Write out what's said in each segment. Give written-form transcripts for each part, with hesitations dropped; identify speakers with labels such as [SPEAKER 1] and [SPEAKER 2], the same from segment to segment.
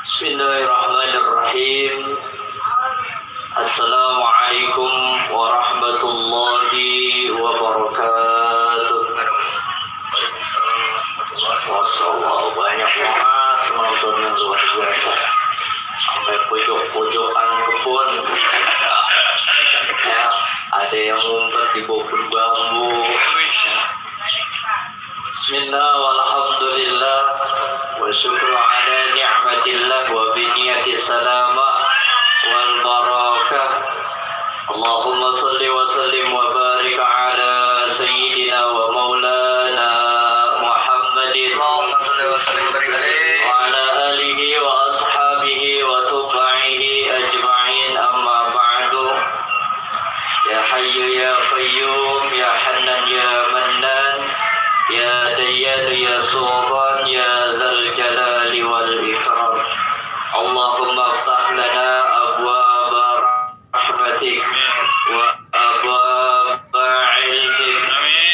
[SPEAKER 1] Bismillahirrahmanirrahim. Assalamualaikum warahmatullahi wabarakatuh. Wassalamualaikum banyak banget penonton yang luar biasa. Sampai pojok-pojokan kebun. Ya, ada yang ngumpet di pohon bambu. Bismillah walhamdulillah wa syukru ala ni'matillah wa biniyati salama wal barakah. Allahumma salli wa sallim wa barik ala sayyidina wa maulana Muhammadin Allahumma salli wa sallim wa ala alihi wa ashabihi wa tuba'ihi ajma'in, amma ba'du. Ya hayyu ya qayyum ya hannan ya mannan ya dayyan ya sultan ya dzal jalali wal ikram. Allahumma aftah lana abwaaba rahmatik wa abwaaba ilmik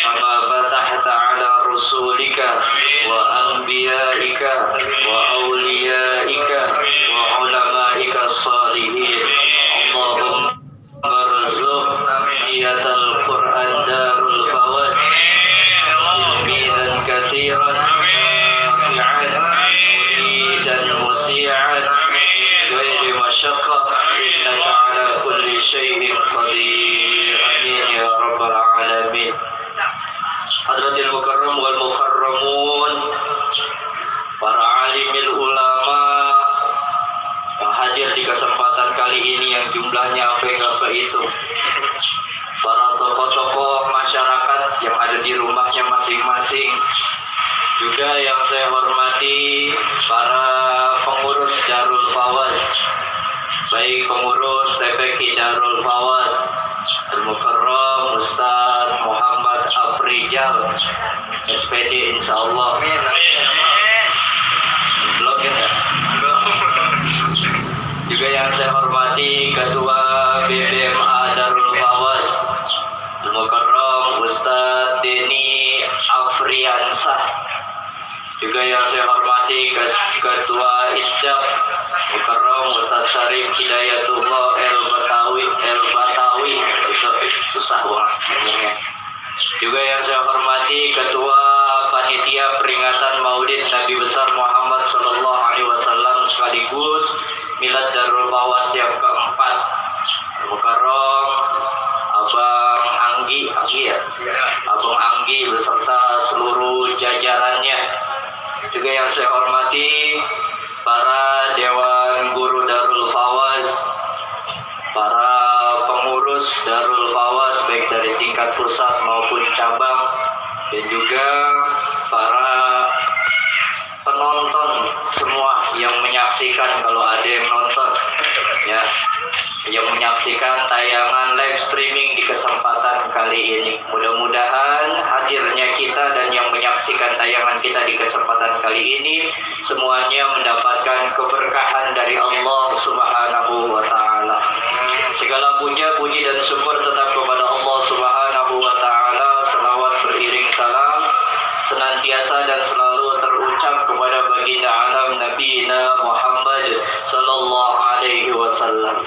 [SPEAKER 1] kama fatahta ala rasulika wa anbiyaika wa awliyaika wa ulamaika salihin. Allahumma marzuq niyatal Qur'an darul fawaz ilmidan katsiran nafi'an muridan musi'an ghairi masyaqqah innaka ala kulli syai'in qadir. Amin ya rabbal alamin. Hadratil mukarram wal mukarramun, para alimil ulama yang hadir di kesempatan kali ini yang jumlahnya apa itu, para tokoh-tokoh masyarakat yang ada di rumahnya masing-masing, juga yang saya hormati para pengurus Darul Fawaz, baik pengurus TPQ Darul Fawaz Al-Mukarram Ustaz Muhammad Afrijal SPD insyaallah. Blog ya. Juga yang saya hormati Ketua BBMA Darul Fawaz Al-Mukarram Ustaz Deni Afriansah. Juga yang saya hormati Ketua Isdaq Mukarram Ustaz Syarif Hidayatullah El-Batawi. Susah banget ngomongnya. Juga yang saya hormati Ketua Panitia Peringatan Maulid Nabi Besar Muhammad Sallallahu Alaihi Wasallam sekaligus Milad Darul Fawaz yang keempat, Mukarram Abang Anggi ya? Abang Anggi beserta seluruh jajarannya. Juga yang saya hormati para Dewan Guru Darul Fawaz, para pengurus Darul Fawaz baik dari tingkat pusat maupun cabang, dan juga para penonton semua yang menyaksikan, kalau ada yang nonton ya, yang menyaksikan tayangan live streaming di kesempatan kali ini. Mudah-mudahan hadirnya kita dan yang menyaksikan tayangan kita di kesempatan kali ini semuanya mendapatkan keberkahan dari Allah Subhanahu wa taala. Segala puja, puji dan syukur tetap kepada Allah Subhanahu wa taala. Selawat beriring salam senantiasa dan selalu terucap kepada baginda alam Nabi Muhammad sallallahu alaihi wasallam.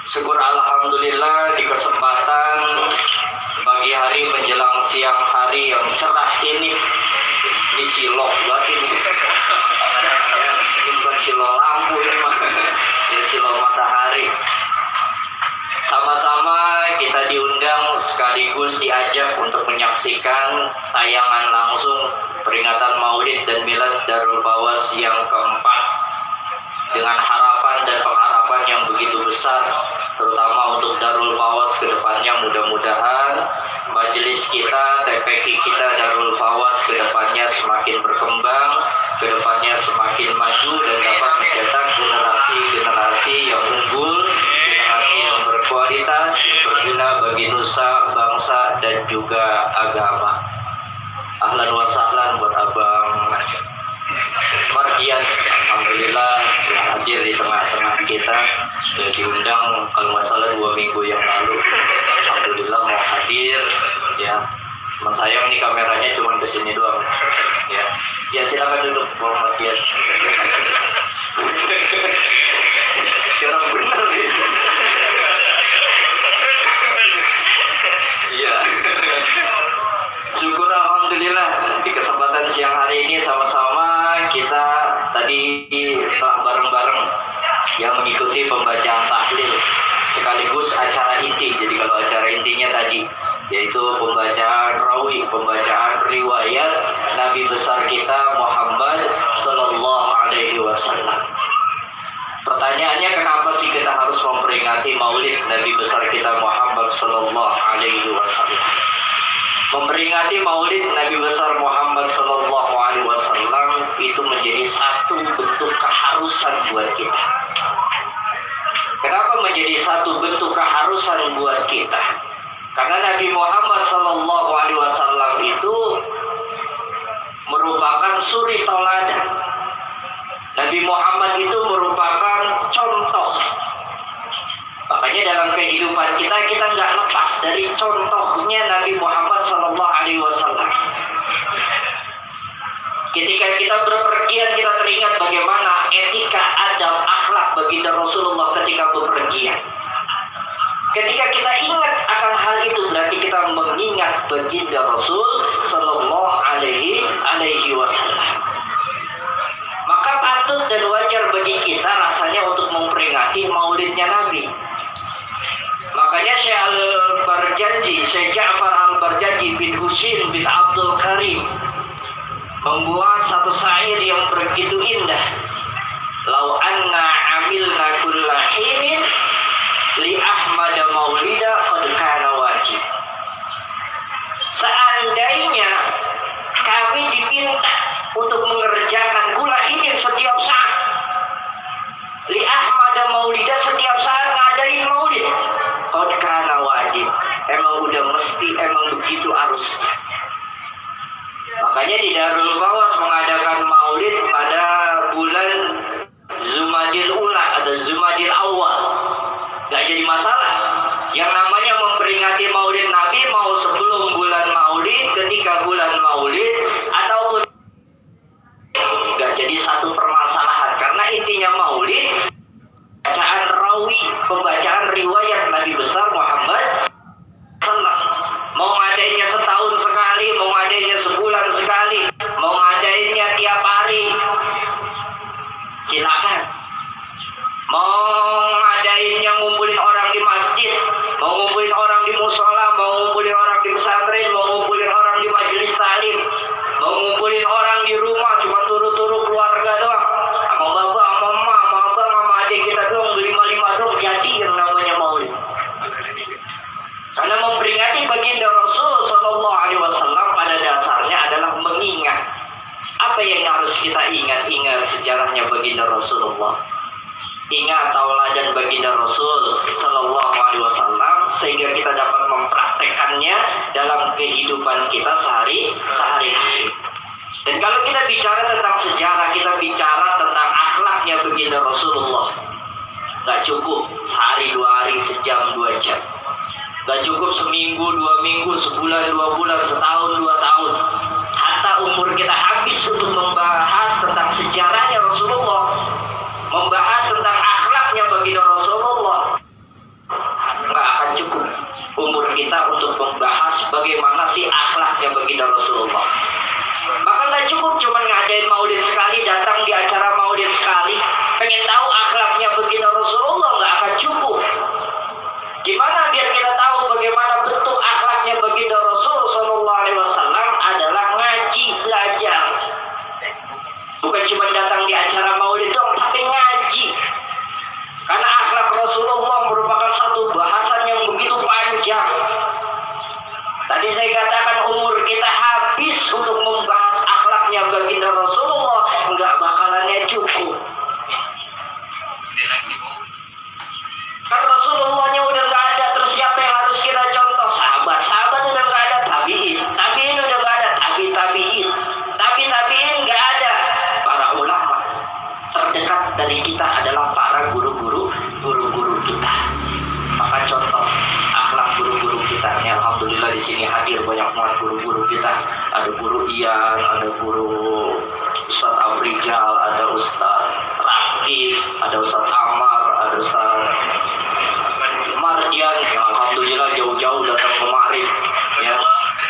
[SPEAKER 1] Syukur alhamdulillah di kesempatan pagi hari menjelang siang hari yang cerah ini silok banget ini. Ini bukan silok lampu ini mah, ya silok matahari. Sama-sama kita diundang sekaligus diajak untuk menyaksikan tayangan langsung peringatan Maulid dan Milad Darul Fawaz yang keempat, dengan harapan dan pengharapan yang begitu besar, terutama untuk Darul Fawaz ke depannya. Mudah-mudahan majelis kita, TPQ kita Darul Fawaz ke depannya semakin berkembang, ke depannya semakin maju dan dapat mencetak generasi-generasi yang unggul, generasi yang berkualitas, yang berguna bagi nusa, bangsa dan juga agama. Ahlan wa sahlan buat Abang Markian, alhamdulillah telah hadir di tengah-tengah kita. Sudah diundang kalau nggak salah 2 minggu yang lalu. Alhamdulillah mau hadir ya. Cuman sayang nih kameranya cuma kesini doang. Ya silakan duduk Bang Markian. Orang benar gitu. Iya. Syukur alhamdulillah di kesempatan siang hari ini sama-sama kita tadi telah bareng-bareng yang mengikuti pembacaan tahlil sekaligus acara inti. Jadi kalau acara intinya tadi yaitu pembacaan rawi, pembacaan riwayat Nabi besar kita Muhammad Sallallahu Alaihi Wasallam. Pertanyaannya, kenapa sih kita harus memperingati maulid Nabi besar kita Muhammad Sallallahu Alaihi Wasallam? Memperingati maulid Nabi besar Muhammad Sallallahu Alaihi Wasallam itu menjadi satu bentuk keharusan buat kita. Kenapa menjadi satu bentuk keharusan buat kita? Karena Nabi Muhammad Sallallahu Alaihi Wasallam itu merupakan suri tauladan. Nabi Muhammad itu merupakan contoh. Makanya dalam kehidupan kita nggak lepas dari contohnya Nabi Muhammad Sallallahu Alaihi Wasallam. Ketika kita berpergian, kita teringat bagaimana etika, adab, akhlak baginda Rasulullah ketika berpergian. Ketika kita ingat akan hal itu, berarti kita mengingat baginda Rasul Sallallahu Alaihi Wasallam. Maka patut dan wajar bagi kita rasanya untuk memperingati maulidnya Nabi. Makanya Syekh Ja'far Al-Barjanji bin Husin bin Abdul Karim membuat satu syair yang begitu indah. Lau anna amilna kulla hinin li Ahmad maulida qad kana wajib. Seandainya kami dipinta untuk mengerjakan kulla hinin setiap saat, li Ahmad maulida setiap saat ngadain maulid, qad kana wajib. Emang udah mesti, emang begitu harusnya. Makanya di Darul Bawas mengadakan maulid pada bulan Zumadil Ula atau Zumadil Awal. Gak jadi masalah. Yang namanya memperingati maulid Nabi mau sebelum bulan maulid, ketika bulan maulid, ataupun gak jadi satu permasalahan. Karena intinya maulid, bacaan rawi, pembacaan riwayat Nabi besar Muhammad Sallallahu. Mau ngadainnya setahun sekali, mau ngadainnya sebulan sekali, mau ngadainnya tiap hari, silakan. Mau ngadainnya ngumpulin orang di masjid, mau ngumpulin orang di musola, mau ngumpulin orang di pesantren, mau ngumpulin orang di majelis taklim, mau ngumpulin orang di rumah cuma turu-turu keluarga doang, sama bapak, sama emak, sama abang, sama adik kita doang, berlima-lima doang, jadi yang namanya maulid. Karena memperingati baginda Rasul Sallallahu Alaihi Wasallam pada dasarnya adalah mengingat apa yang harus kita ingat sejarahnya baginda Rasulullah. Ingat tauladan baginda Rasul Sallallahu Alaihi Wasallam sehingga kita dapat mempraktekannya dalam kehidupan kita sehari-hari. Dan kalau kita bicara tentang sejarah, kita bicara tentang akhlaknya baginda Rasulullah. Gak cukup sehari, 2 hari, sejam, 2 jam. Gak cukup seminggu, 2 minggu, sebulan, 2 bulan, setahun, 2 tahun. Hatta umur kita habis untuk membahas tentang sejarahnya Rasulullah, membahas tentang akhlaknya baginda Rasulullah, gak akan cukup umur kita untuk membahas bagaimana sih akhlaknya baginda Rasulullah. Maka gak cukup cuma ngadain maulid sekali, datang di acara maulid sekali, pengen tahu akhlaknya baginda Rasulullah, gak akan cukup. Gimana biar kita tahu bagaimana bentuk akhlaknya baginda Rasul Sallallahu Alaihi Wasallam adalah ngaji, belajar. Bukan cuma datang di acara maulid dong, tapi ngaji. Karena akhlak Rasulullah merupakan satu bahasan yang begitu panjang. Tadi saya katakan umur kita habis untuk membahas akhlaknya baginda Rasulullah, nggak bakalannya cukup. Kan Rasulullahnya udah nggak ada, terus siapa yang harus kita contoh? Sahabat udah nggak ada, tabiin udah nggak ada, tabiin nggak ada. Para ulama terdekat dari kita adalah para guru-guru kita. Maka contoh akhlak guru-guru kita. Ini alhamdulillah di sini hadir banyak banget guru-guru kita. Ada guru Ian, ada guru Ustaz Afrijal, ada Ustaz Raki, Syakir, ada Ustaz Amar, ada Ustaz Mardian yang alhamdulillah jauh-jauh datang kemari, ya,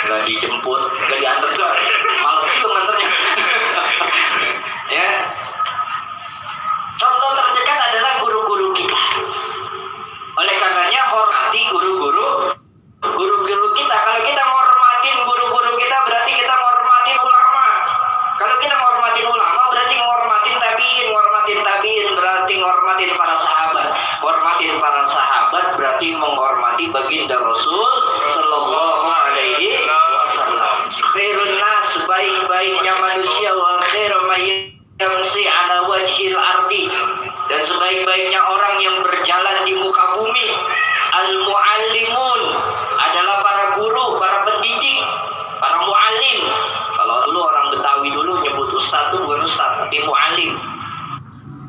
[SPEAKER 1] nggak dijemput, nggak diantar juga, malas juga nganternya. Ya, contoh terdekat adalah guru-guru kita. Oleh karenanya hormati guru-guru kita. Kalau kita menghormatin guru-guru kita, berarti kita menghormatin ulama. Kalau kita menghormatin ulama, berarti menghormatin tabiin, berarti menghormatin para sahabat. Menghormatin para sahabat berarti menghormati baginda Rasul sallallahu alaihi wasallam. Khairun nas, sebaik-baiknya manusia, wa khairu may yamsi ala wajhil ardi, dan sebaik-baiknya orang yang berjalan di muka bumi. Al-muallimun adalah para guru, para pendidik, para muallim. Kalau dulu orang Betawi dulu nyebut ustaz itu bukan ustaz, tapi muallim.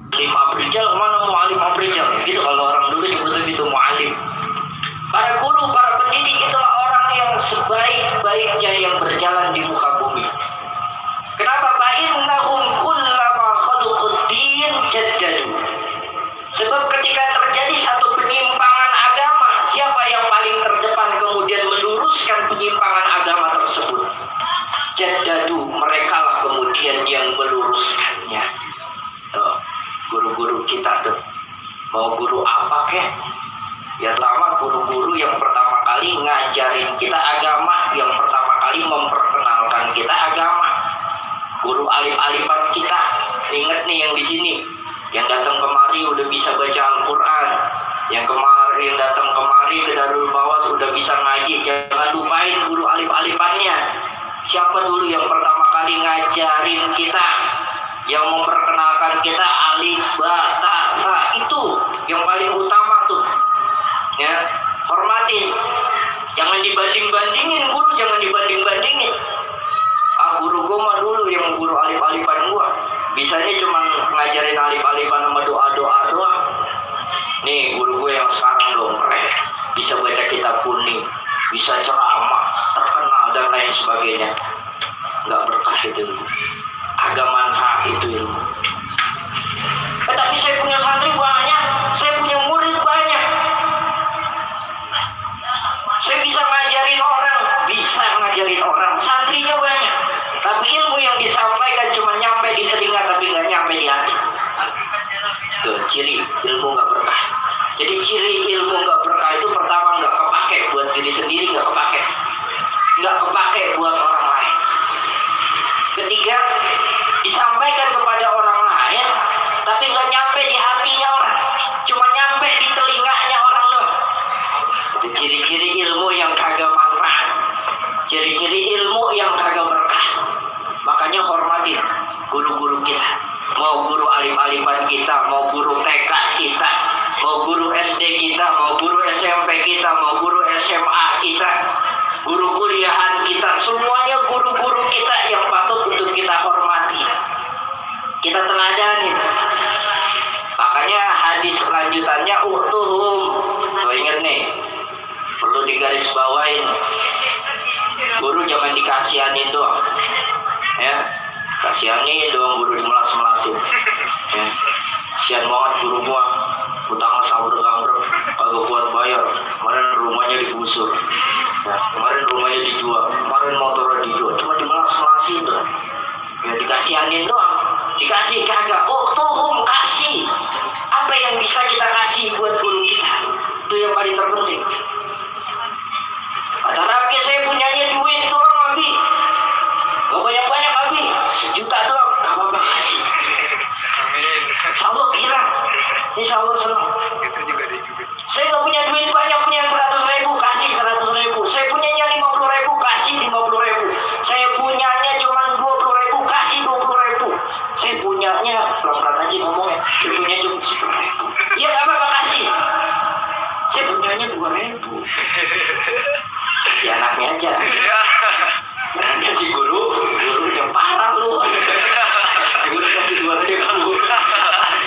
[SPEAKER 1] Muallim abrijal, mana muallim abrijal? Itu kalau orang dulu nyebut itu muallim. Para guru, para pendidik itulah orang yang sebaik-baiknya yang berjalan di muka bumi. Kenapa? Fa'innahum kullama khaluquddin jaddadu. Sebab ketika terjadi satu penyimpangan agama, siapa yang paling terdepan kemudian meluruskan penyimpangan agama tersebut? Jaddadu, merekalah kemudian yang meluruskannya. Tuh, guru-guru kita tuh, mau guru apa kek? Ya pertama guru-guru yang pertama kali ngajarin kita agama, yang pertama kali memperkenalkan kita agama. Guru alif-alifan kita, ingat nih yang di sini, yang datang kemari udah bisa baca Al-Quran, yang kemarin datang kemari ke Darul Bawas udah bisa ngaji. Jangan lupain guru alif-alifannya. Siapa dulu yang pertama kali ngajarin kita, yang memperkenalkan kita alif, ba, ta, sa, itu yang paling utama tuh. Ya, hormatin. Jangan dibanding-bandingin guru, jangan dibanding-bandingin. Guru gue mah dulu yang guru alif-alifan gue, bisanya cuma ngajarin alif-alifan sama doa-doa doang. Nih guru gue yang sekarang dong keren, bisa baca kitab kuning, bisa ceramah, terkenal dan lain sebagainya. Nggak berkah itu ilmu, agak manfaat itu ilmu. Tapi saya punya santri banyak, saya punya murid banyak, saya bisa ngajarin orang, santrinya banyak. Tapi ilmu yang disampaikan cuma nyampe di telinga tapi nggak nyampe di hati. Tuh ciri ilmu nggak berkah. Jadi ciri ilmu nggak berkah itu pertama nggak kepake buat diri sendiri, nggak kepake buat orang lain. Ketiga, disampaikan kepada orang lain tapi nggak nyampe di hatinya orang, cuma nyampe di telinganya orang loh. Itu ciri-ciri ilmu yang kagak manfaat, ciri-ciri ilmu yang kagak berkah. Makanya hormatin guru-guru kita. Mau guru alif-alifan kita, mau guru TK kita, mau guru SD kita, mau guru SMP kita, mau guru SMA kita, guru kuliahan kita, semuanya guru-guru kita yang patut untuk kita hormati, kita teladani. Makanya hadis lanjutannya utuhum. Tuh ingat nih, perlu digarisbawain. Guru jangan dikasihanin doang, ya, kasihanin doang guru dimelas-melasin. Ya. Kasihan banget guru gua, utangnya sambrek-ambrek, kagak kuat bayar. Kemarin rumahnya digusur, ya, kemarin rumahnya dijual, kemarin motornya dijual, cuma dimelas-melasin doang. Ya dikasihanin doang, dikasih kagak. Oh tuhum, kasih. Apa yang bisa kita kasih buat guru kita? Itu yang paling terpenting. Kata Rapi, saya punyanya duit doang Abi, gak banyak-banyak Abi, 1 juta doang, gak apa-apa kasih. Insya Allah kira, insya Allah senang. Saya gak punya duit banyak, punya 100.000, kasih 100.000. Saya punyanya 50.000, kasih 50.000. Saya punyanya cuma 20.000, kasih 20.000. Saya punyanya, pelan-pelan aja ngomongnya, saya punya cuma 10.000. Ya gak apa-apa kasih. Saya punyanya 2.000. Si anaknya aja. Anaknya si guru yang parah lu. Guru kasih 2.000.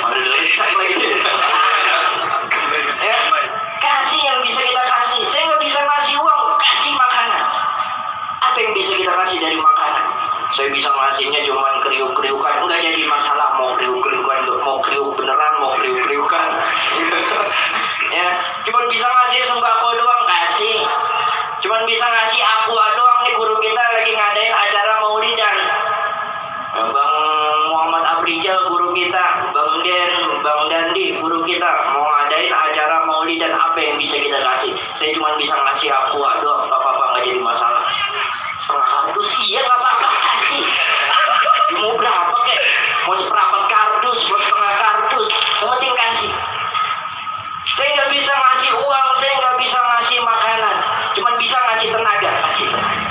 [SPEAKER 1] Ada lecak lagi. Ya, kasih yang bisa kita kasih. Saya nggak bisa ngasih uang, kasih makanan. Apa yang bisa kita kasih dari makanan? Saya bisa ngasihnya cuman kriuk-kriukan, nggak jadi masalah. Mau kriuk-kriukan, mau kriuk beneran guru kita, Bang Den, Bang Dandi, guru kita mau ngadain acara maulid dan apa yang bisa kita kasih? Saya cuma bisa ngasih aqua doang, apa-apa nggak jadi masalah. Setengah kardus, iya nggak apa-apa kasih. Mau berapa kek? Mau seperempat kardus, mau setengah kardus, yang penting kasih. Saya nggak bisa ngasih uang, saya nggak bisa ngasih makanan, cuma bisa ngasih tenaga, kasih tenaga.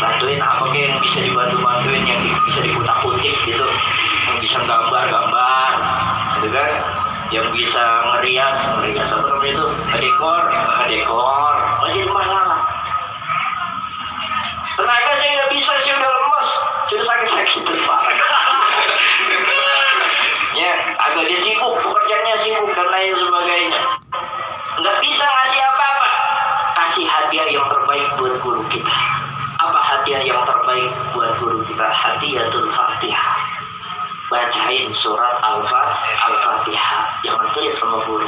[SPEAKER 1] Bantuin apa kek yang bisa dibantu-bantuin, yang bisa diputak-putik gitu, yang bisa gambar-gambar, gitu kan, yang bisa ngerias apa namanya itu, ngedekor, nggak jadi masalah. Tenaga saya nggak bisa, saya udah lemes, sudah sakit-sakit parah. Ya, agak dia sibuk, pekerjaannya sibuk dan lain sebagainya. Nggak bisa ngasih apa-apa, kasih hadiah yang terbaik buat guru kita. Apa hadiah yang terbaik buat guru kita? Hadiyatul Fatihah. Bacain surat Al-Fatihah. Jangan pelit sama guru.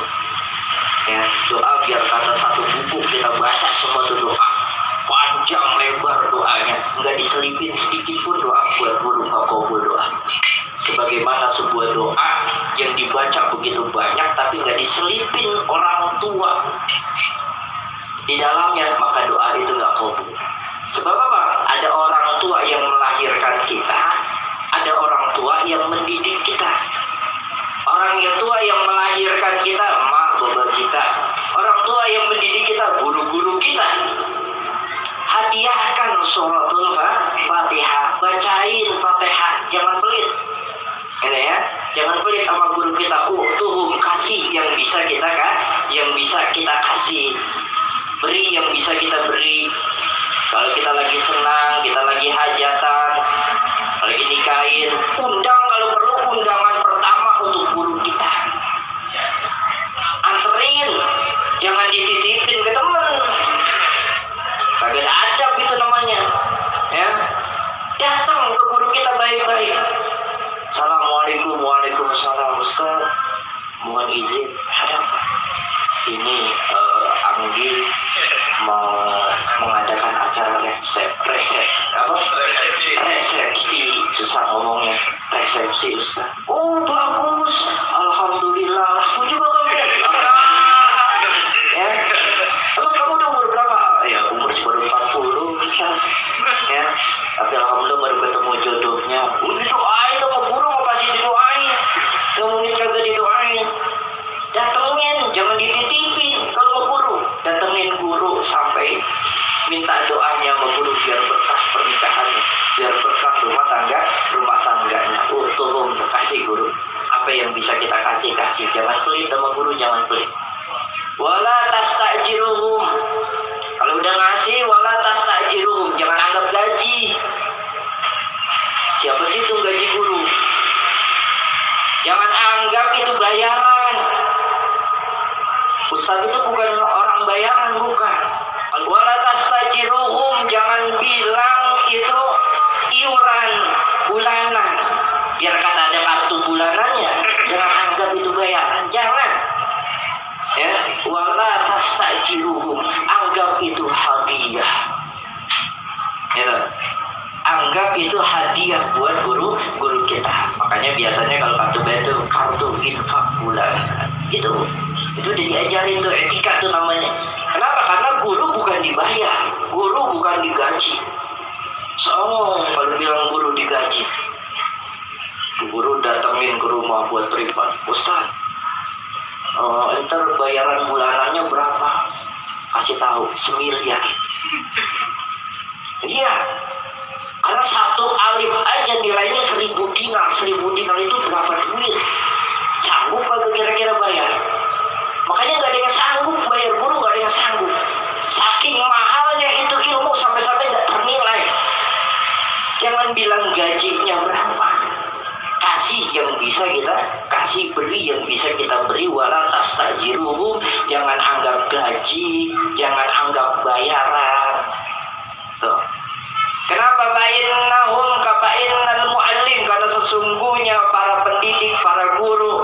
[SPEAKER 1] Ya, doa biar kata satu buku kita baca semua itu doa. Panjang lebar doanya, nggak diselipin sedikit pun doa buat guru makobul doa. Sebagaimana sebuah doa yang dibaca begitu banyak tapi nggak diselipin orang tua di dalamnya, maka doa itu nggak kabul. Sebab apa? Ada orang tua yang melahirkan kita, ada orang tua yang mendidik kita. Orang yang tua yang melahirkan kita, mak bapak kita. Orang tua yang mendidik kita, guru-guru kita. Hadiahkan suratul Fatihah, bacain Fatihah, jangan pelit. Gitu ya, jangan pelit sama guru kita. Tuhum, kasih yang bisa kita kasih, beri yang bisa kita beri. Kalau kita lagi senang, kita lagi hajatan, lagi nikahin, undang kalau perlu undangan pertama untuk guru kita. Anterin, jangan dititipin ke teman. Kagak ada adab itu namanya. Ya, datang ke guru kita baik-baik. Assalamualaikum, waalaikumsalam Ustaz. Mohon izin, ada apa? Ini Anggi mau mengadakan acara resepsi, susah ngomongnya, resepsi Ustaz. Oh bagus, alhamdulillah. Aku juga kaget. Ya, emang kamu udah umur berapa? Ya umur baru 40 Ustaz. Ya, tapi alhamdulillah baru ketemu jodohnya. Udah doain sama guru, mau pasti didoain. Nggak mungkin kagak didoain. Datengin, jangan dititipin kalau mau guru. Datengin guru sampai minta doanya sama guru biar berkah pernikahannya, biar berkah rumah tangganya. Tolong kasih guru. Apa yang bisa kita kasih. Jangan pelit sama guru, jangan pelit. Wala tastajiruhum. Kalau udah ngasih, wala tastajiruhum, jangan anggap gaji. Siapa sih itu gaji guru? Jangan anggap itu bayaran. Ustaz itu bukan orang bayaran, bukan. Wala tastajiruhum, jangan bilang itu iuran bulanan. Biar kan ada kartu bulanannya. Jangan anggap itu bayaran, jangan. Ya, wala tastajiruhum, anggap itu hadiah. Ya, anggap itu hadiah buat guru kita. Makanya biasanya kalau kartu infak bulanan itu udah diajarin tuh etika tuh namanya. Kenapa? Karena guru bukan dibayar, guru bukan digaji. Kalau bilang guru digaji, guru datengin ke rumah buat privat. Ustaz, ntar bayaran bulanannya berapa? Kasih tahu, 1 miliar. Iya, karena satu alim aja nilainya 1.000 dinar. 1.000 dinar itu berapa duit? Sanggup kagak kira-kira bayar? Makanya nggak ada yang sanggup bayar guru, nggak ada yang sanggup. Saking mahalnya itu ilmu sampai-sampai nggak ternilai. Jangan bilang gajinya berapa. Kasih yang bisa kita kasih, beri yang bisa kita beri. Wala tastajiruhum, jangan anggap gaji, jangan anggap bayaran. Tuh. Kenapa ba'innahum kaba'innal mu'allim? Karena sesungguhnya para pendidik, para guru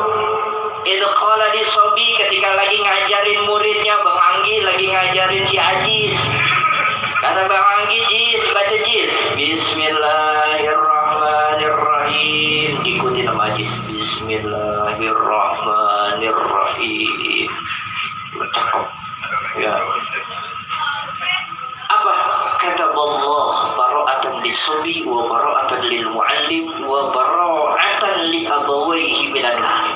[SPEAKER 1] itu qala di sobi, ketika lagi ngajarin muridnya, Bang Anggi lagi ngajarin si Ajis. Kata Bang Anggi, jis, baca jis. Bismillahirrahmanirrahim. Ikuti nama jis. Bismillahirrahmanirrahim. Cakep. Ya. Apa? Kata Allah, bara'atan lis-sabi wa bara'atan lil muallim wa bara'atan li abawayhi minan nar.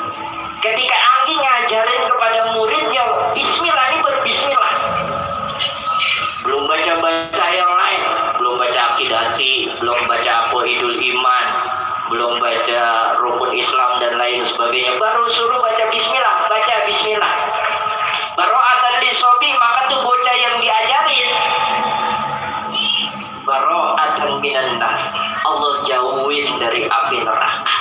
[SPEAKER 1] Ketika Anggi ngajarin kepada muridnya, bismillah, ini berbismillah. Belum baca-baca yang lain, belum baca akidati, belum baca aqidul iman, belum baca rukun Islam dan lain sebagainya. Baru suruh baca bismillah, baca bismillah. Bara'atan lis-sabi, maka tuh bocah yang diajarin bara'atan minan nar, Allah jauhin dari api neraka.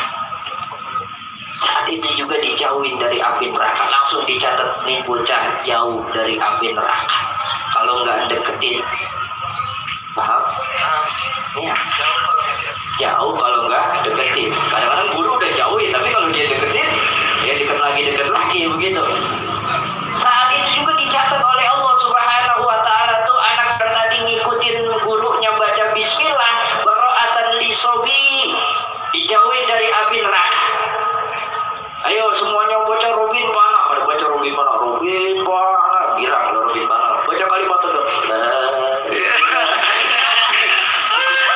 [SPEAKER 1] Saat itu juga dijauhin dari api neraka, langsung dicatat nih bocah jauh dari api neraka. Kalau nggak deketin, paham? Ya, jauh kalau nggak deketin. Kadang-kadang guru udah jauhin, tapi kalau dia deketin, ya dekat lagi begitu. Saat itu juga dicatat oleh Allah Subhanahu wa Ta'ala tuh anak yang tadi ngikutin gurunya baca bismillah, bara'atan lis-sabi, dijauhin dari api neraka. Ayo semuanya baca Robin mana? Ada baca Robin mana? Robin mana? Bilang Robin mana? Baca kalimat itu.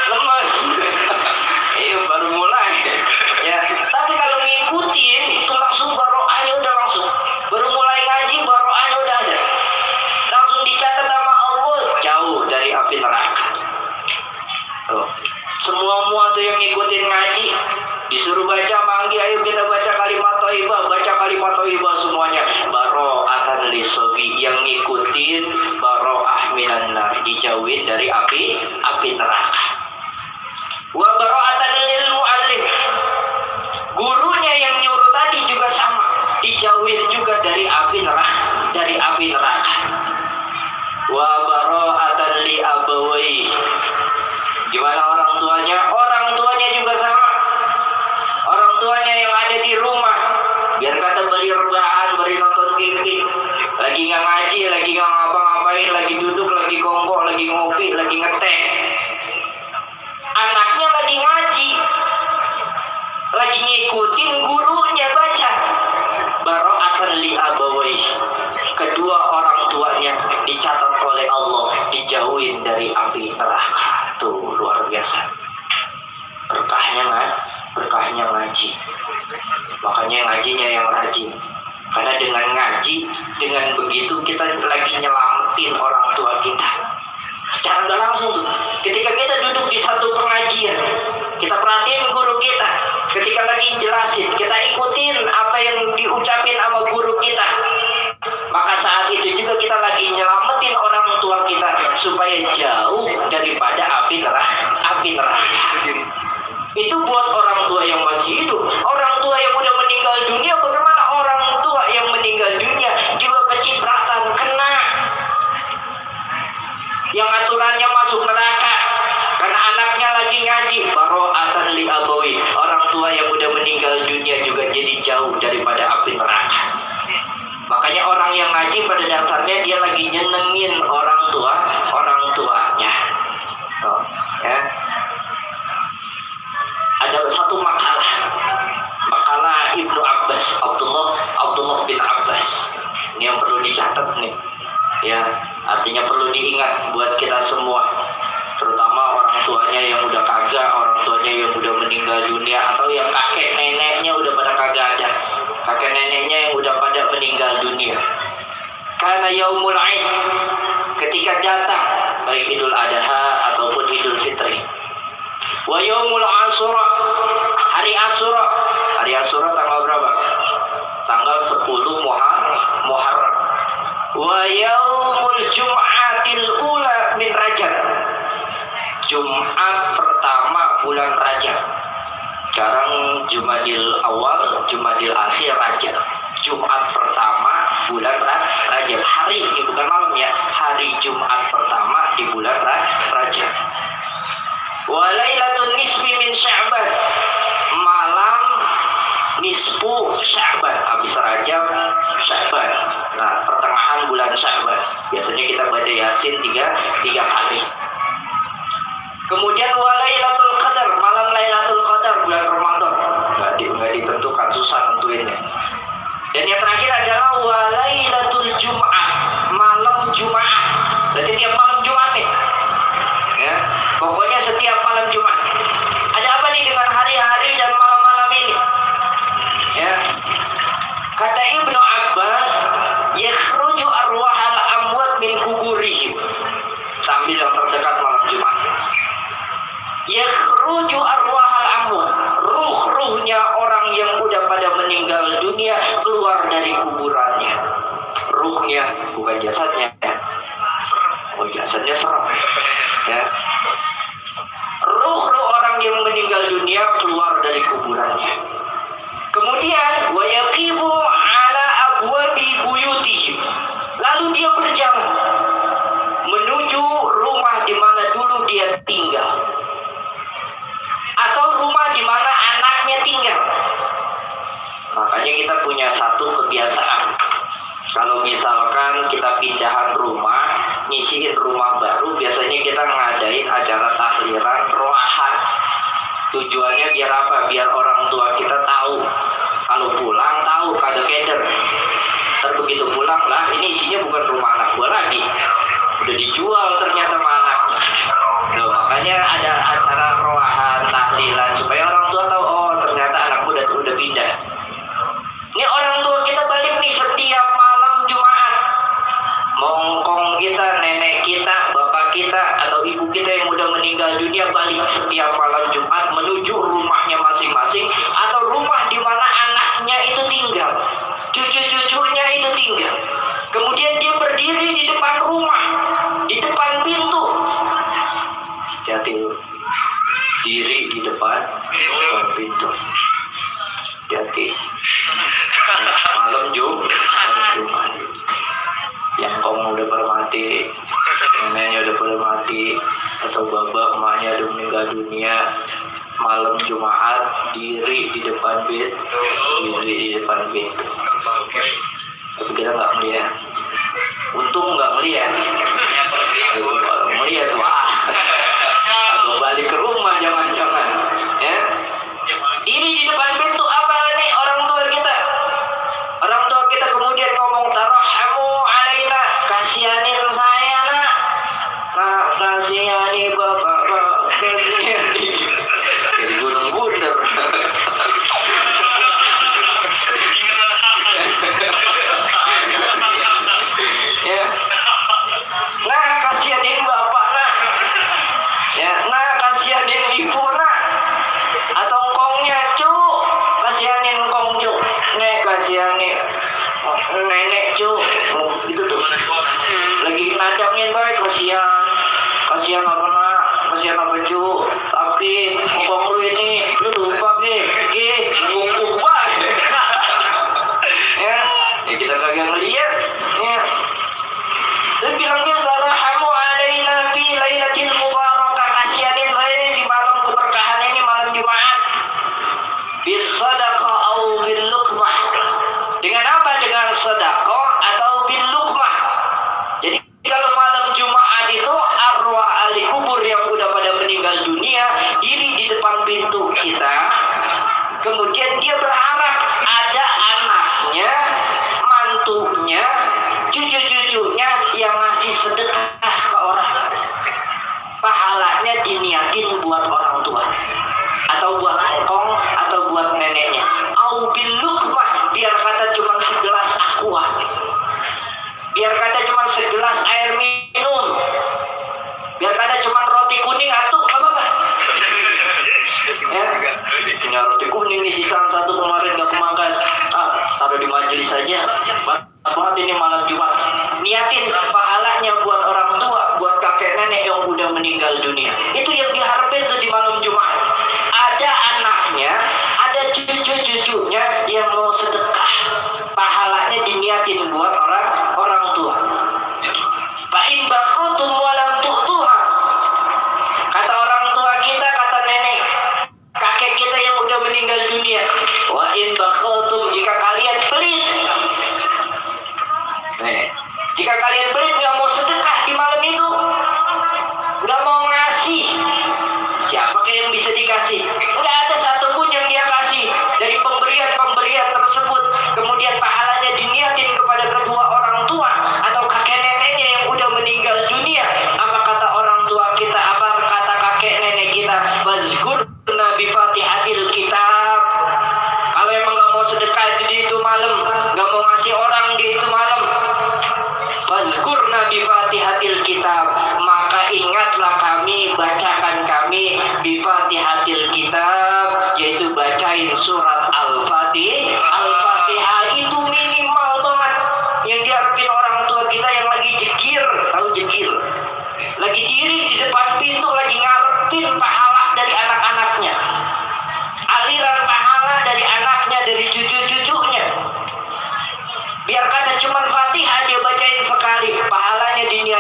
[SPEAKER 1] Lemas. Iya baru mulai. Ya, tapi kalau ngikutin itu langsung baroahnya udah langsung. Baru mulai ngaji baroahnya udah ada. Langsung dicatat sama Allah jauh dari api neraka. Tuh. Semua tuh yang ngikutin ngaji disuruh baca manggi, ayo kita baca kalimat thayyibah, baca kalimat thayyibah semuanya. Bara'atan lis-sabi, yang ngikutin bara'ah minan nar, dijauhin dari api neraka. Wa bara'atan lil muallim, gurunya yang nyuruh tadi juga sama, dijauhin juga dari api neraka. Wa bara'atan li abawayhi, gimana orang tuanya? Orang tuanya juga sama. Orang tuanya yang ada di rumah, biar kata beli rebahan, beli nonton TV, lagi nggak ngaji, lagi nggak ngapa-ngapain, lagi duduk, lagi kongko, lagi ngopi, lagi ngeteh. Anaknya lagi ngaji, lagi ngikutin gurunya baca. Bara'atan li abawayhi, kedua orang tuanya dicatat oleh Allah, dijauhin dari api neraka. Tuh luar biasa. Berkahnya ngaji. Makanya ngajinya yang rajin. Karena dengan ngaji, dengan begitu kita lagi nyelamatin orang tua kita. Secara nggak langsung tuh. Ketika kita duduk di satu pengajian, kita perhatiin guru kita. Ketika lagi jelasin, kita ikutin apa yang diucapin sama guru kita. Maka saat itu juga kita lagi nyelamatin orang tua kita supaya jauh daripada api neraka. Itu buat orang tua yang masih hidup. Orang tua yang udah meninggal dunia, bagaimana orang tua yang meninggal dunia juga kecipratan, kena yang aturannya masuk neraka karena anaknya lagi ngaji. Bara'atan li abawi, orang tua yang udah meninggal dunia juga jadi jauh daripada api neraka. Makanya orang yang ngaji pada dasarnya dia lagi nyenengin orang tuanya. Oh, ya. Ada satu makalah Ibnu Abbas, Abdullah bin Abbas. Ini yang perlu dicatat nih. Ya, artinya perlu diingat buat kita semua. Terutama orang tuanya yang udah kagak, orang tuanya yang udah meninggal dunia, atau yang kakek neneknya udah pada kagak ada. Kakek neneknya yang udah pada meninggal dunia. Karena yaumul Aid, ketika datang baik Idul Adha ataupun Idul Fitri. Wa yaumul Asyura, hari Asyura. Hari Asyura tanggal berapa? Tanggal 10 Muharram. Wa yaumul Jum'atil ula min Rajab, Jumat pertama bulan Rajab. Sekarang Jumadil awal, Jumadil akhir, Rajab. Jumat pertama bulan Rajab. Hari ini bukan malam ya. Hari Jumat pertama di bulan Rajab. Wa lailatul nisfi min Sya'ban, malam nisfu Sya'ban, habis Rajab Sya'ban. Nah, pertengahan bulan Sya'ban. Biasanya kita baca Yasin tiga kali. Kemudian Lailatul Qadar, malam Lailatul Qadar bulan Ramadan. Nggak ditentukan, susah nentuinnya. Dan yang terakhir adalah Lailatul Jum'ah, malam Jumat. Berarti tiap malam Jumat nih. Ya, pokoknya setiap malam Jumat. Ada apa nih dengan hari-hari dan malam-malam ini? Ya. Kata Ibnu Abbas, yakhruju arwahal amwat min kuburihim. Sambil yang terdekat malam Jumat. Yakhruju arwahal amwat. Ruh-ruhnya orang yang udah pada meninggal dunia keluar dari kuburannya. Ruhnya, bukan jasadnya. Oh, jasadnya serem. Ya. Ruh-ruh orang yang meninggal dunia keluar dari kuburannya. Kemudian wa yaqibu ala abwabi buyutihim. Lalu dia berjalan menuju rumah di mana dulu dia tinggal. Atau rumah di mana anaknya tinggal. Makanya kita punya satu kebiasaan. Kalau misalkan kita pindahan rumah, ngisiin rumah baru, biasanya kita ngadain acara tahlilan roahan. Tujuannya biar apa? Biar orang tua kita tahu. Kalau pulang tahu keder-keder. Ntar begitu pulang lah, ini isinya bukan rumah anak gua lagi. Udah dijual ternyata sama anaknya. Tuh, makanya ada acara roahan, tahlilan supaya orang tua tahu, oh ternyata anakku udah pindah. Ini orang tua kita balik nih setiap malam Jumat. Mongkong kita, nenek kita, bapak kita, atau ibu kita yang udah meninggal dunia balik setiap malam Jumat menuju rumahnya masing-masing atau rumah di mana anaknya itu tinggal, cucu-cucunya itu tinggal. Kemudian dia berdiri di depan rumah, di depan pintu. Hati-hati, diri di depan pintu. Hati-hati. Malam Jumat. Yang kamu udah pada mati, neneknya udah pada mati, atau bapak emaknya udah meninggal dunia, malam Jumat diri di depan pintu. Tapi kita nggak melihat. Untung nggak melihat. Kalau melihat, wah, atau balik ke rumah jangan-jangan. Ya, diri di depan pintu apa nih orang tua kita? Orang tua kita kemudian ngomong, tarhamu alaina, kasihanin saya nak. Nah, kasihani bapak, kasihani. Jadi gunung bundar. Ya. Nah, kasihanin bapak nak. Ya, nah kasihanin ibu nak. Atau engkongnya cu, kasihanin engkong cu. Nek kasihanin nenek cu. Gitu tuh. Lagi nadangin baik, kasihan apa nak, kasihan apa cu. Tapi engkong lu ini lu lupa lupa. Ya, kita kagak ngeliat. Ya. Dan bilangnya tarhamu alaina fi lailatil mubarakah, kasihanin saya ini di malam keberkahan ini, malam Jumat. Bis sadaqah au bil luqmah. Dengan apa? Dengan sedekah atau bil luqmah. Jadi kalau malam Jumat itu arwah ahli kubur yang udah pada meninggal dunia diri di depan pintu kita. Kemudian dia berharap ada anaknya, mantunya, cucu-cucunya yang ngasih sedekah ke orang. Pahalanya diniatin buat orang tua, atau buat engkong, atau buat neneknya. Au bil luqmah, biar kata cuma segelas aqua, biar kata cuma segelas air minum, biar kata cuma roti kuning atau apa-apa. Ya, punya roti kuning nih sisa satu kemarin gak kemakan. Taruh di majelis saja. Banget ini malam Jumat. Niatin pahalanya buat orang tua, buat kakek nenek yang udah meninggal dunia. Itu yang diharapin tuh di malam Jumat. Ada anaknya, ada cucu-cucunya yang mau sedekah. Pahalanya diniatin buat orang tua. Fa in bakhatum wa lam tu'tuha. Kata orang tua kita, kata nenek, kakek kita yang udah meninggal dunia. Wa in bakhatum, jika kalian pelit. Jika kalian pelit nggak mau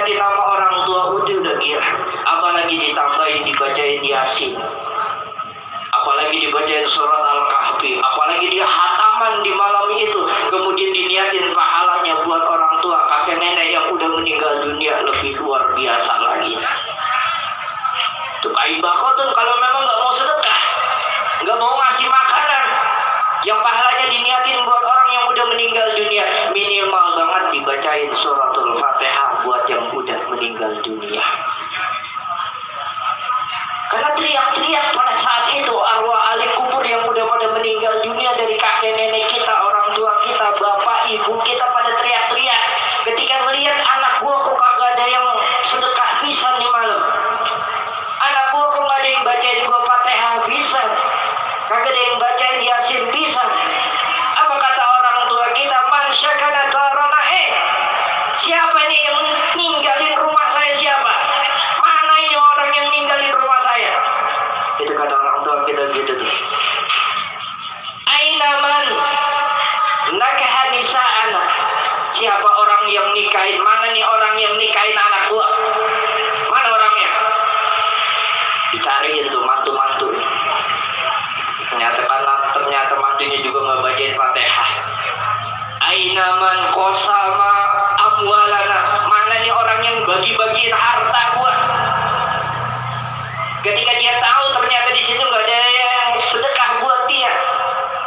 [SPEAKER 1] nyebutin nama orang tua itu udah gila. Apalagi ditambahin dibacain Yasin, apalagi dibacain surat Al-Kahfi, apalagi dia hataman di malam itu, kemudian diniatin pahalanya buat orang tua, kakek nenek yang udah meninggal dunia, lebih luar biasa lagi. Tuh ibakotun, kalau memang nggak mau sedekah, nggak mau ngasih makanan yang pahalanya diniatin buat orang yang udah meninggal dunia, minimal banget dibacain suratul Fatihah buat yang udah meninggal dunia. Karena teriak-teriak pada saat itu arwah ahli kubur yang udah pada meninggal dunia, dari kakek nenek kita, orang tua kita, bapak ibu kita, pada teriak-teriak ketika melihat anak gua kok kagak ada yang sedekah pisan di malam, anak gua kok gak ada yang bacain gua Fatihah pisan, kagak ada yang bacain Yasin pisan. Apa kata orang tua kita? Man syakana karana, siapa nih yang ninggalin rumah saya? Siapa? Mana ini orang yang ninggalin rumah saya? Itu kata orang tua kita gitu tuh. Ainaman nakaha nisa'ana, siapa orang yang nikahin? Mana nih orang yang nikahin anak gua? Mana orangnya? Dicariin tuh mantu-mantu. Ternyata mantunya juga nggak bacain Fatihah. Ainaman qasama amwalana, mana nih orang yang bagi-bagiin harta gua? Ketika dia tahu ternyata di situ nggak ada yang sedekah buat dia,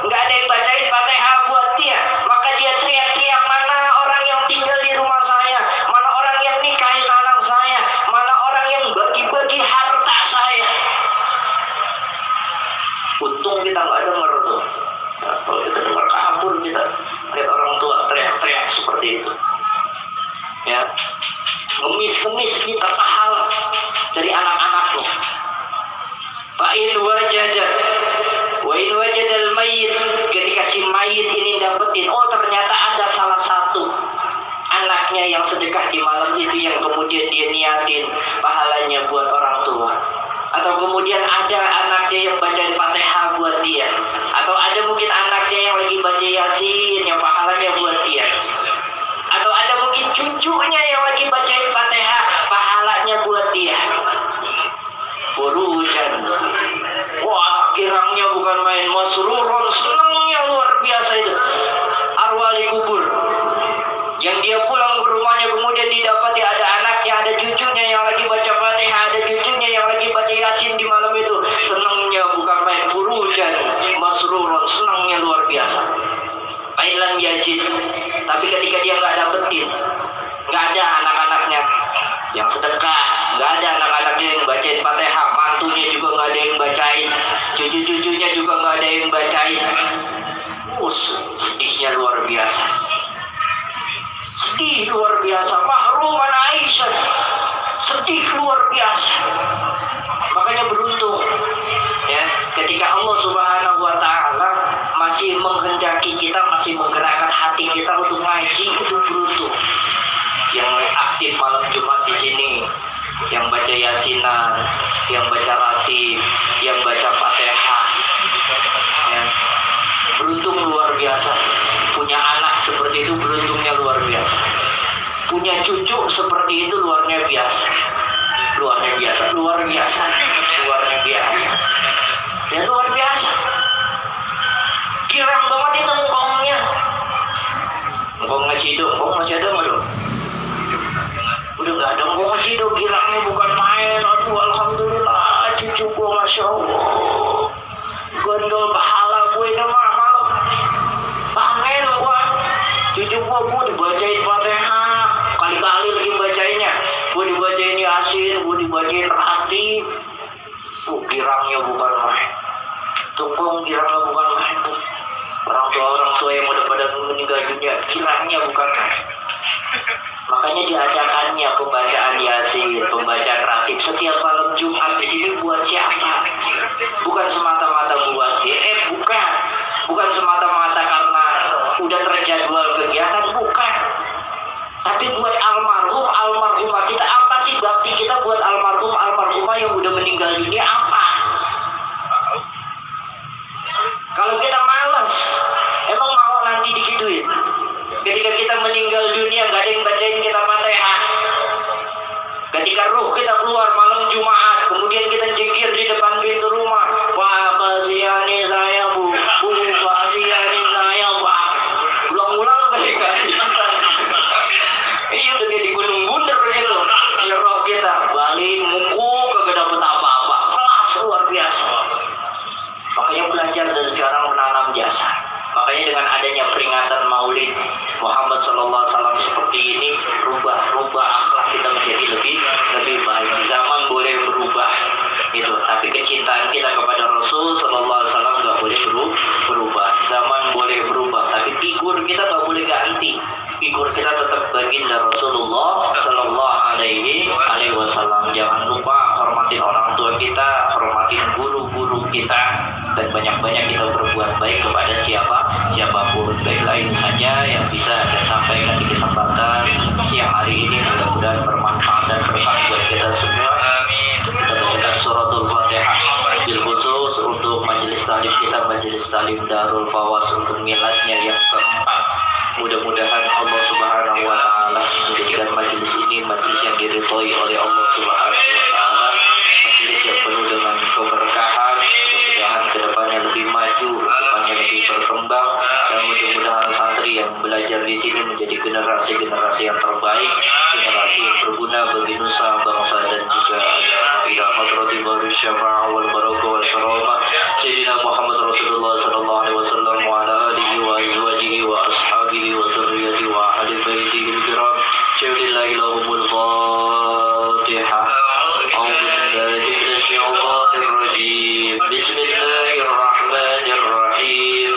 [SPEAKER 1] nggak ada yang bacain Fatihah buat dia, maka dia teriak-teriak, mana orang yang tinggal di rumah saya, mana orang yang nikahin anak saya, mana orang yang bagi-bagi harta saya. Untung kita nggak dengar tuh. Nah, kalau kita dengar kabur kita lihat orang tua teriak-teriak seperti itu, ya, ngemis-ngemis minta pahala dari anak-anaknya. Fa'in wajadat wa in wajadal mayit, ketika si mayit ini dapetin, oh ternyata ada salah satu anaknya yang sedekah di malam itu, yang kemudian dia niatin pahalanya buat orang tua, atau kemudian ada anaknya yang bacain Fatihah buat dia, atau ada mungkin anaknya yang lagi baca Yasin yang pahalanya buat dia, atau ada mungkin cucunya yang lagi bacain Fatihah pahalanya buat dia. Furujan, wah girangnya bukan main, masruron, senangnya luar biasa itu arwah ahli kubur, yang dia pulang ke rumahnya kemudian didapati ada anaknya, ada cucunya yang lagi baca Fatihah, ada cucunya yang lagi baca Yasin di malam itu. Senangnya bukan main, furujan, masruron, senangnya luar biasa. Ailan yajid, tapi ketika dia nggak dapetin, nggak ada anak-anaknya yang sedekah, nggak ada anak-anaknya yang bacain Fatihah, mantunya juga nggak ada yang bacain, cucu-cucunya juga nggak ada yang bacain. Sedihnya luar biasa, sedih luar biasa. Mahruman Aisyah, sedih luar biasa. Makanya beruntung ya, ketika Allah Subhanahu wa Ta'ala masih menghendaki kita, masih menggerakkan hati kita untuk ngaji, itu beruntung. Yang aktif malam Jumat di sini, yang baca Yasinan, yang baca Ratib, yang baca Fatihah, ya, beruntung luar biasa. Punya anak seperti itu beruntungnya luar biasa. Punya cucu seperti itu luarnya biasa. Luarnya biasa, luar biasa, luarnya biasa. Ya luar biasa. Girang banget itu ngkongnya. Ngkong masih hidup, ngkong masih ada nggak dong? Udah nggak ada, ngkong masih hidup. Girangnya bukan main. Aduh, alhamdulillah, cucu gua masya Allah. Gondol pahala gue ini mah malam. Pamen gua, cucu gua dibacain Fatihah, kali-kali lagi bacainnya, gua dibacain Yasin, gua dibacain Ratib. Girangnya bukan main, tungkong girangnya bukan main. Orang tua yang udah pada meninggal dunia, girangnya bukan main. Makanya diadakannya pembacaan Yasin, pembacaan Ratib setiap malam Jumat di sini buat siapa? Bukan semata-mata buat bukan semata-mata karena udah terjadwal kegiatan, bukan. Tapi buat almarhumah kita. Apa sih bakti kita buat almarhumah yang udah meninggal dunia? Apa? Kalau kita malas, emang mau nanti digituin? Ketika kita meninggal dunia nggak ada yang bacain kita Fatihah, Makanya dengan adanya peringatan Maulid Muhammad Sallallahu Alaihi Wasallam seperti ini, rubah akhlak kita menjadi lebih baik. Zaman boleh berubah, gitu. Tapi kecintaan kita kepada Rasul Sallallahu Alaihi Wasallam nggak boleh berubah. Zaman boleh berubah, tapi figur kita nggak boleh ganti. Figur kita tetap baginda Rasulullah Sallallahu Alaihi Wasallam. Jangan lupa hormatin orang tua kita, hormatin guru-guru kita, dan banyak-banyak kita berbuat baik kepada siapapun. Baiklah, ini saja yang bisa saya sampaikan di kesempatan siang hari ini. Mudah-mudahan bermanfaat dan berkah buat kita semua. Kita bacakan suratul Fatihah bil khusus untuk majelis talim kita, majelis talim Darul Fawas untuk miladnya yang keempat. Mudah-mudahan Allah Subhanahu wa taala menjadikan majelis ini majelis yang diridhoi oleh Allah Subhanahu wa taala, majelis yang penuh dengan keberkahan. Mudah-mudahan kedepannya lebih maju, kedepannya lebih berkembang, dan mudah-mudahan santri yang belajar di sini menjadi generasi yang terbaik, generasi yang berguna bagi nusa, bangsa, dan juga agama. Ila hadrati baris syafa'ah wal barakah wal karamah Sayyidina Muhammad Rasulullah sallallahu alaihi wasallam wa ala alihi wa azwajihi wa ashabihi wa dzurriyyatihi wa ahli baitihi al-kiram. Syuhdillahi lahumul Fatihah. A'udzu billahi minasyaitonir rajim. Bismillahirrahmanirrahim.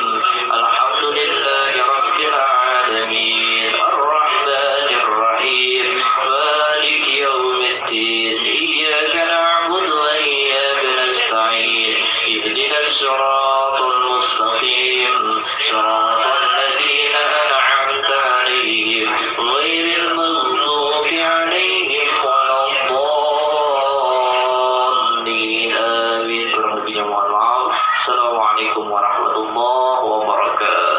[SPEAKER 1] Alhamdulillahi rabbil alamin. Arrahmanir rahim. Maliki yaumiddin. Iyyaka na'budu wa iyyaka nasta'in. Ihdinas siratal mustaqim. Siratal ladzina an'amta 'alaihim ghairil maghdubi 'alaihim waladdallin. Amin. Kurang lebihnya mohon maaf. Assalamualaikum warahmatullahi wabarakatuh.